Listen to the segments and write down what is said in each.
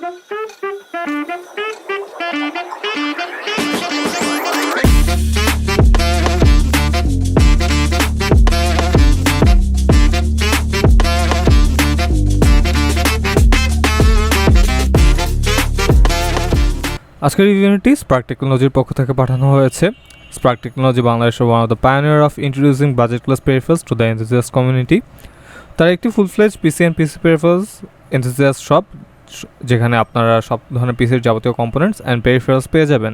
আজকের ইউনিটটি স্পার্ক টেকনোলজির পক্ষ থেকে পাঠানো হয়েছে। স্পার্ক টেকনোলজি বাংলাদেশের one of the pioneer of introducing budget class peripherals to the enthusiast community. তার একটি full fledge PC and PC peripherals enthusiast shop, যেখানে আপনারা সব ধরনের পিসির যাবতীয় কম্পোনেন্টস অ্যান্ড পেরিফেরালস পেয়ে যাবেন।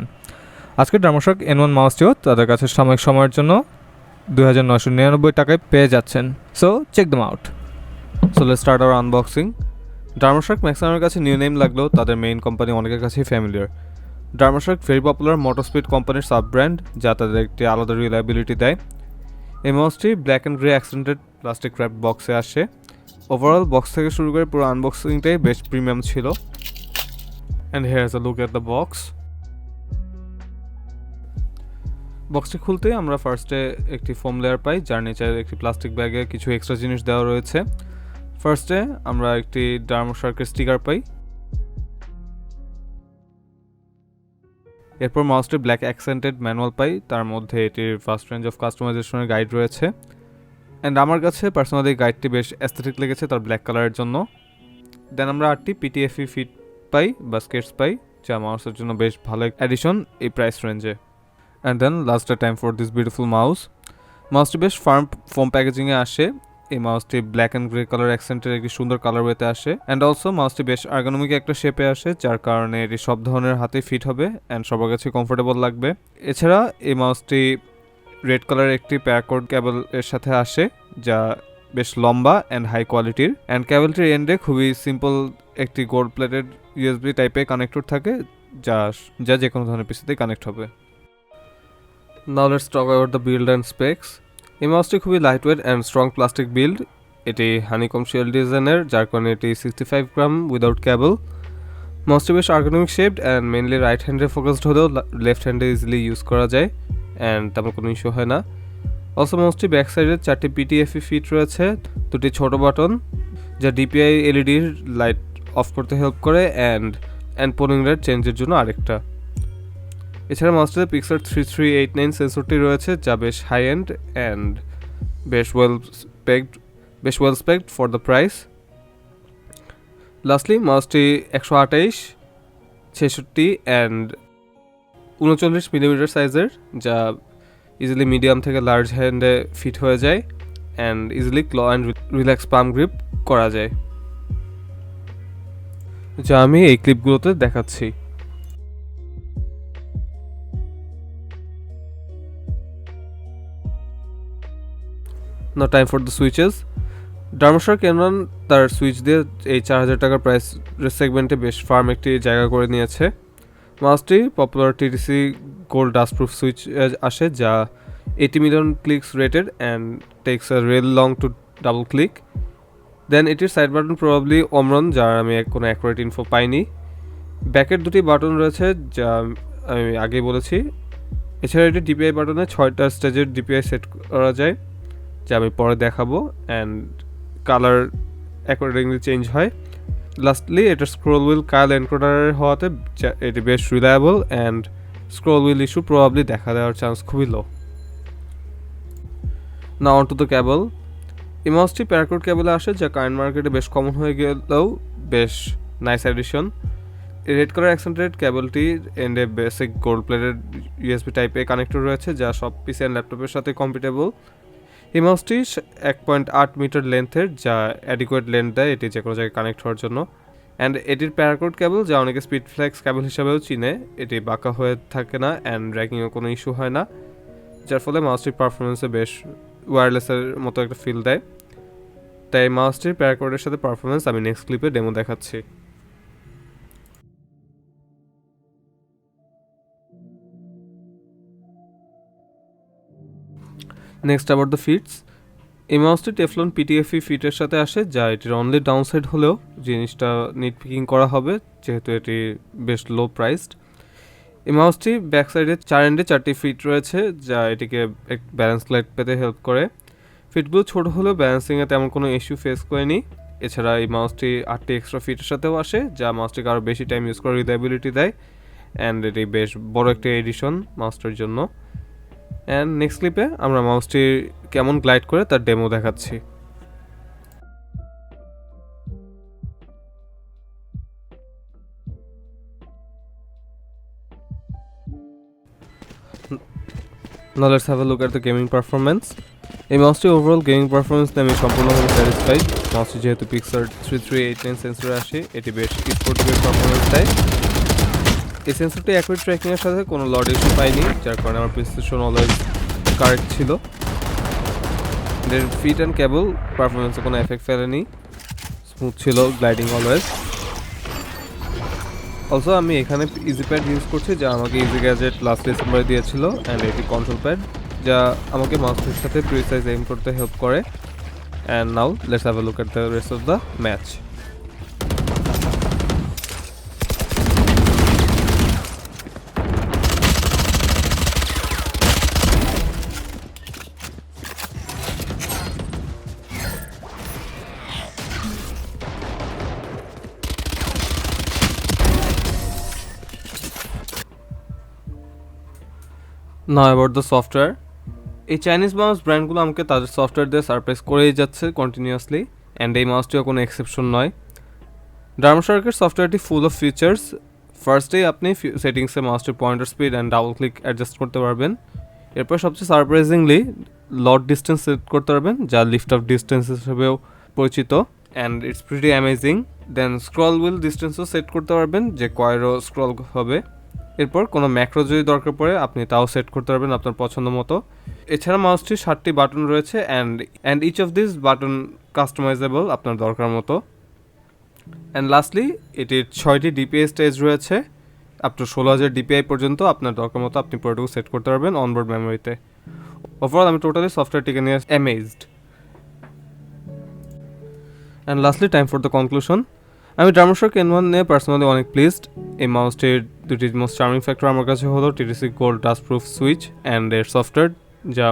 আজকের Darmoshark N1 মাউসটিও তাদের কাছে সাময়িক সময়ের জন্য 2999 টাকায় পেয়ে যাচ্ছেন। So check them out. So let's start our unboxing. Darmoshark ম্যাক্সিমামের কাছে নিউ নেম লাগলেও তাদের মেইন কোম্পানি অনেকের কাছেই familiar. Darmoshark very popular Motor Speed কোম্পানির সাব ব্র্যান্ড, যা তাদের একটি আলাদা রিলায়েবিলিটি দেয়। এই মাউসটি black and grey accented plastic wrap বক্সে আসে। ওভারঅল বক্স থেকে শুরু করে পুরো আনবক্সিংটাই বেশ প্রিমিয়াম ছিল। And here is a look at the box. বক্সটি খুলতেই আমরা ফার্স্টে একটি ফোম লেয়ার পাই, যার নিচে একটি প্লাস্টিক ব্যাগে কিছু এক্সট্রা জিনিস দেওয়া রয়েছে। ফার্স্টে আমরা একটি Darmoshark-এর স্টিকার পাই। এরপর মাউসটি ব্ল্যাক অ্যাক্সেন্টেড ম্যানুয়াল পাই, তার মধ্যে এটির ফার্স্ট রেঞ্জ অফ কাস্টমাইজেশনের গাইড রয়েছে। অ্যান্ড আমার কাছে পার্সোনালি গাইডটি বেশ অ্যাস্থেটিক লেগেছে তার ব্ল্যাক কালারের জন্য। দেন আমরা 8টি পিটিএফই ফিট পাই বা স্কেটস পাই, যা মাউসের জন্য বেশ ভালো অ্যাডিশন এই প্রাইস রেঞ্জে। And then last time for this beautiful mouse. মাউসটি বেশ ফার্ম ফোম প্যাকেজিংয়ে আসে। এই মাউসটি ব্ল্যাক অ্যান্ড গ্রে কালার অ্যাক্সেন্টের একটি সুন্দর কালার ওয়েতে আসে। অ্যান্ড অলসো মাউসটি বেশ আর্গোনমিক একটা শেপে আসে, যার কারণে এটি সব ধরনের হাতে ফিট হবে অ্যান্ড সবার কাছে কমফোর্টেবল লাগবে। এছাড়া এই মাউসটি রেড কালার একটি প্যারাকর্ড কেবল এর সাথে আসে, যা বেশ লম্বা অ্যান্ড হাই কোয়ালিটির। অ্যান্ড কেবলটির এন্ডে খুবই সিম্পল একটি গোল্ড প্লেটেড ইউএসবি টাইপের কানেক্টর থাকে, যা যে কোনো ধরনের পিসিতেই কানেক্ট হবে। Now let's talk about the build and specs. এই মাউসটি খুবই light weight and strong plastic build. এটি হানিকম শেল ডিজাইনের, যার কারণে এটি 65 গ্রাম উইদাউট কেবল। মাউসটি বেশ ergonomic shaped and mainly right হ্যান্ডে ফোকাসড হলেও লেফট হ্যান্ডে ইজিলি ইউজ করা যায় অ্যান্ড তেমন কোনো ইস্যু হয় না। অলসো মাউসটি ব্যাক সাইডে 4টি পিটিএফই ফিট রয়েছে, 2টি ছোট বাটন যা ডিপিআই এলইডির লাইট অফ করতে হেল্প করে অ্যান্ড পোলিং লাইট চেঞ্জের জন্য আরেকটা। এছাড়া মাউসটিতে পিক্সেল 3389 সেন্সরটি রয়েছে, যা বেশ হাই এন্ড অ্যান্ড বেশ well specced for the price. Lastly মাউসটি 128, 66 অ্যান্ড 39 মিলিমিটার সাইজের, যা ইজিলি মিডিয়াম থেকে লার্জ হ্যান্ডে ফিট হয়ে যায় and easily claw and relax palm grip করা যায়, যা আমি এই ক্লিপগুলোতে দেখাচ্ছি। Now time for the switches. Darmoshark N1 তার সুইচ দিয়ে এই 4000 টাকার প্রাইস সেগমেন্টে বেশ ফার্ম একটি জায়গা করে নিয়েছে। মাউসটি popular TTC gold dustproof switch আসে, যা 80 million clicks rated and takes a real long to double click. Then এটির সাইড বাটন প্রবাবলি অমরন, যার আমি কোনো অ্যাকুরেট ইনফো পাইনি। ব্যাকের 2টি বাটন রয়েছে, যা আমি আগেই বলেছি। এছাড়া এটি ডিপিআই বাটনে 6টা স্টেজের ডিপিআই সেট করা যায়, যা আমি পরে দেখাবো অ্যান্ড কালার অ্যাকর্ডিংলি চেঞ্জ হয়। লাস্টলি এটার স্ক্রোল হুইল কার্ল এনকোডারের হওয়াতে এটি বেশ reliable and scroll wheel issue probably দেখা দেওয়ার চান্স খুবই low. Now on to the cable. এই মাউসটি প্যারাকর্ড কেবলে আসে, যা কারেন্ট মার্কেটে বেশ কমন হয়ে গেলেও বেশ নাইস অ্যাডিশন। এই রেড কালার অ্যাক্সেন্টেড কেবলটি এন্ডে বেসিক গোল্ড প্লেটেড ইউএসবি টাইপে কানেক্টর রয়েছে, যা সব পিসি অ্যান্ড ল্যাপটপের সাথে কম্পিটেবল। এই মাউসটি 1.8 মিটার লেন্থের, যা অ্যাডিকুয়েট লেন্থ দেয় এটি যে কোনো জায়গায় কানেক্ট হওয়ার জন্য। অ্যান্ড এটির প্যারাকর্ড কেবল, যা অনেকে স্পিড ফ্লেক্স কেবল হিসাবেও চিনে, এটি বাঁকা হয়ে থাকে না অ্যান্ড র্যাকিংয়েও কোনো ইস্যু হয় না, যার ফলে মাউসটির পারফরমেন্সে বেশ ওয়্যারলেসের মতো একটা ফিল দেয়। তাই মাউসটির প্যারাকর্ডের সাথে পারফরমেন্স আমি নেক্সট ক্লিপে ডেমো দেখাচ্ছি। Next about the fits. এই মাউসটি টেফলন পিটিএফই ফিটের সাথে আসে, যা এটির অনলি ডাউনসাইড হলেও জিনিসটা নিট পিকিং করা হবে, যেহেতু এটি বেশ লো প্রাইসড। এই মাউসটি ব্যাক সাইডে 4 এন্ডে 4টি ফিট রয়েছে, যা এটিকে ব্যালেন্স লাইট পেতে হেল্প করে। ফিটগুলো ছোট হলেও ব্যালেন্সিংয়ে তেমন কোনো ইস্যু ফেস করেনি এছাড়া এই মাউসটি 8টি এক্সট্রা ফিটের সাথেও আসে, যা মাউসটিকে আরও বেশি টাইম ইউজ করার রিলায়েবিলিটি দেয়। অ্যান্ড এটি বেশ বড় একটা এডিশন মাউসটার জন্য। অ্যান্ড নেক্সট ক্লিপে আমরা মাউসটি কেমন গ্লাইড করে তার ডেমো দেখাচ্ছি। Now let's have a look at the gaming performance. এই মাউসটি ওভারঅল গেমিং পারফরমেন্স নিয়ে আমি সম্পূর্ণভাবে স্যাটিসফাইড। মাউসটি যেহেতু পিক্সার 3389 সেন্সরে আসে, এটি বেশ স্পোর্টিভ পারফরমেন্স দেয়। এই সেন্সরটি অ্যাকুরেট ট্র্যাকিংয়ের সাথে কোনো লড ইস্যু পাইনি, যার কারণে আমার প্রিসিশন অলওয়েজ কারেক্ট ছিল। এর ফিট অ্যান্ড কেবল পারফরমেন্সে কোনো এফেক্ট ফেলেনি, স্মুথ ছিল, গ্লাইডিং অলওয়েজ। অলসো আমি এখানে ইজি প্যাড ইউজ করছি, যা আমাকে ইজি গ্যাজেট লাস্ট ডিসেম্বরে দিয়েছিল। অ্যান্ড এটি কন্ট্রোল প্যাড, যা আমাকে মাউসের সাথে প্রিসাইজ এম করতে হেল্প করে। And now let's have a look at the rest of the match. Now about the software. এই চাইনিজ মাউস ব্র্যান্ডগুলো আমাকে তাদের সফটওয়্যার দিয়ে সারপ্রাইজ করেই যাচ্ছে কন্টিনিউয়াসলি, অ্যান্ড এই মাউসটিও কোনো এক্সেপশন নয়। ডার্মোশার্কের সফটওয়্যারটি ফুল অফ ফিচার্স। ফার্স্টেই আপনি সেটিংসে মাউসটির pointer speed and double click adjust করতে পারবেন। এরপর সবচেয়ে সারপ্রাইজিংলি লড ডিস্টেন্স সেট করতে পারবেন, যা লিফট অফ ডিস্টেন্স হিসেবেও পরিচিত, and it's pretty amazing. Then scroll wheel ডিস্টেন্সও সেট করতে পারবেন, যে কয়েরও স্ক্রল হবে। এরপর কোনো ম্যাক্রো যদি দরকার পড়ে আপনি তাও সেট করতে পারবেন আপনার পছন্দ মতো। এছাড়া মাউসটির 7টি বাটন রয়েছে, and each of this button customizable আপনার দরকার মতো। অ্যান্ড লাস্টলি এটির 6টি ডিপিআই স্টেজ রয়েছে, আপ টু 16,000 ডিপিআই পর্যন্ত আপনার দরকার মতো আপনি পুরোটুকু সেট করতে পারবেন অনবোর্ড মেমোরিতে। ওভারঅল আমি টোটালি সফটওয়্যারটিকে নিয়ে amazed. And lastly time for the conclusion. আমি Darmoshark N1 নিয়ে পার্সোনালি অনেক প্লিজড। এই মাউসটির দুটি মোস্ট চার্মিং ফ্যাক্টর আমার কাছে হলো TTC gold dust proof switch and এর সফটওয়্যার, যা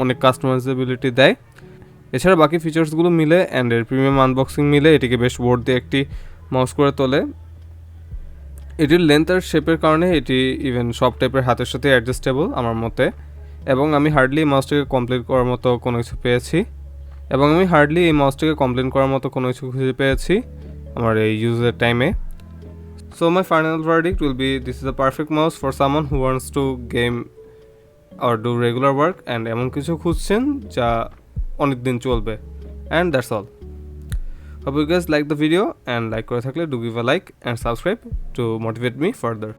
অনেক কাস্টমাইজেবিলিটি দেয়। এছাড়া বাকি ফিচার্সগুলো মিলে অ্যান্ড এর প্রিমিয়াম আনবক্সিং মিলে এটিকে বেশ ওয়ার্থি একটি মাউস করে তোলে। এটির লেন্থ আর শেপের কারণে এটি ইভেন সব টাইপের হাতের সাথে অ্যাডজাস্টেবল আমার মতে, এবং আমি হার্ডলি এই মাউসটিকে কমপ্লিট করার মতো কোনো কিছু পেয়েছি আমার এই ইউজের টাইমে। So my final verdict will be this is a perfect mouse for someone who wants to game or do regular work and এমন কিছু খুঁজছেন যা অনেক দিন চলবে। And that's all. Hope you guys like the video, and like করে থাকলে do give a like and subscribe to motivate me further.